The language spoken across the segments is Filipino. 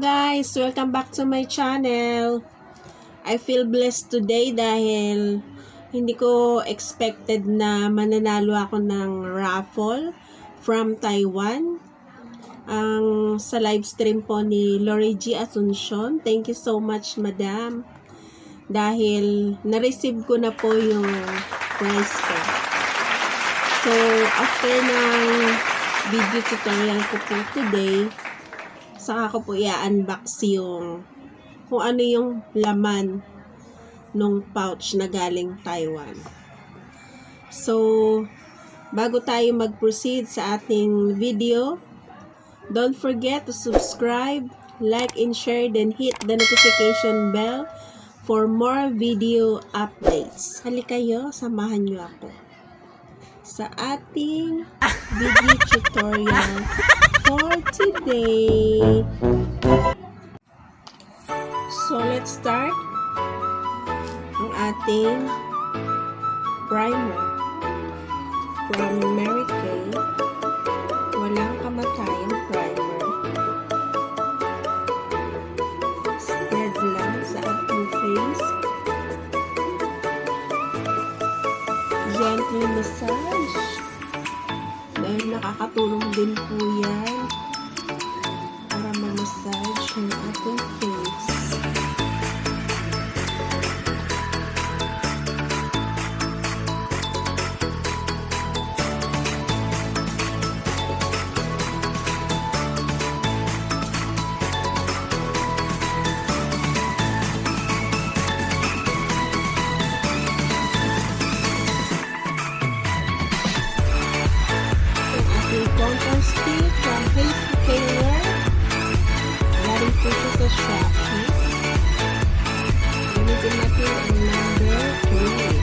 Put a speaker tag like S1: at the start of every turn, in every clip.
S1: guys! Welcome back to my channel. I feel blessed today dahil hindi ko expected na mananalo ako ng raffle from Taiwan. Sa live stream po ni Lori G. Asuncion. Thank you so much, madam. Dahil na-receive ko na po yung prize ko. So, after ng video tutorial ko po today, saka ko po i-unbox yung kung ano yung laman nung pouch na galing Taiwan. So, bago tayo mag-proceed sa ating video, don't forget to subscribe, like, and share, then hit the notification bell for more video updates. Halika kayo, samahan nyo ako sa ating video tutorial for today. So, let's start ang ating primer from Mary Kay. Walang kamatayang primer. Spread lang sa ating face. Gently massage. Dahil nakakatulong din po yan para ma-massage yung ating face. Contour stick from Fucallure. Galing po siya sa Shopee. Gamitin natin ang number 3.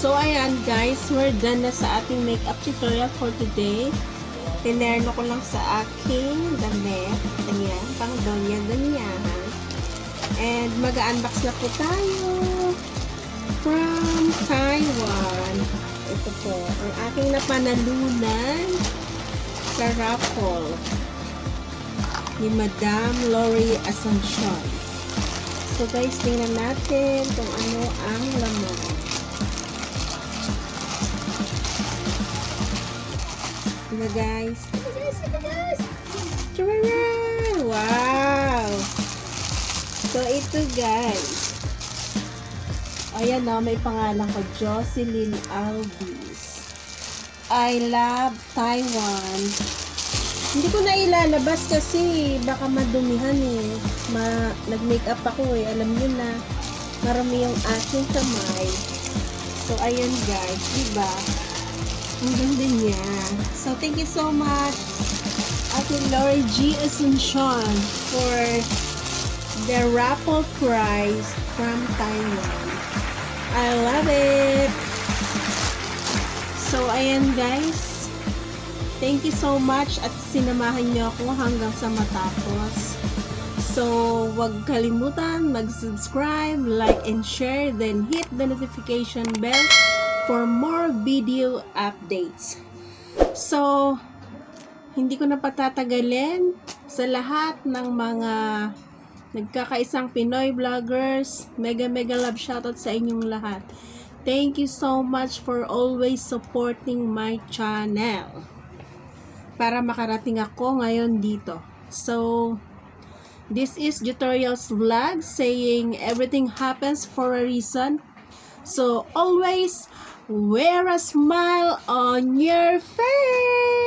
S1: So, ayan guys, we're done na sa ating makeup tutorial for today. Tinerno ko lang sa aking damit. Ayan, pang donya-donya. And mag-unbox na po tayo from Taiwan. Ito po, ang aking napanalunan sa raffle ni Madam Lori Asuncion. So guys, tingnan natin kung ano ang laman. Ito guys. Wow! So ito guys. Ayan na, may pangalan ko, Jho Eelg Sibla. I love Taiwan. Hindi ko na ilalabas kasi baka madumihan eh. Nag-makeup ako eh. Alam nyo na, marami yung aking kamay. So, ayan guys, diba? Ang ganda niya. So, thank you so much, Ate Lori G. Asuncion, for the raffle prize from Taiwan. I love it! So, ayan guys. Thank you so much at sinamahan niyo ako hanggang sa matapos. So, huwag kalimutan mag-subscribe, like, and share, then hit the notification bell for more video updates. So, hindi ko na patatagalin sa lahat ng mga nagkakaisang Pinoy vloggers. Mega love shoutout sa inyong lahat. Thank you so much for always supporting my channel para makarating ako ngayon dito. So, this is JhoTurials vlog saying everything happens for a reason. So, always wear a smile on your face.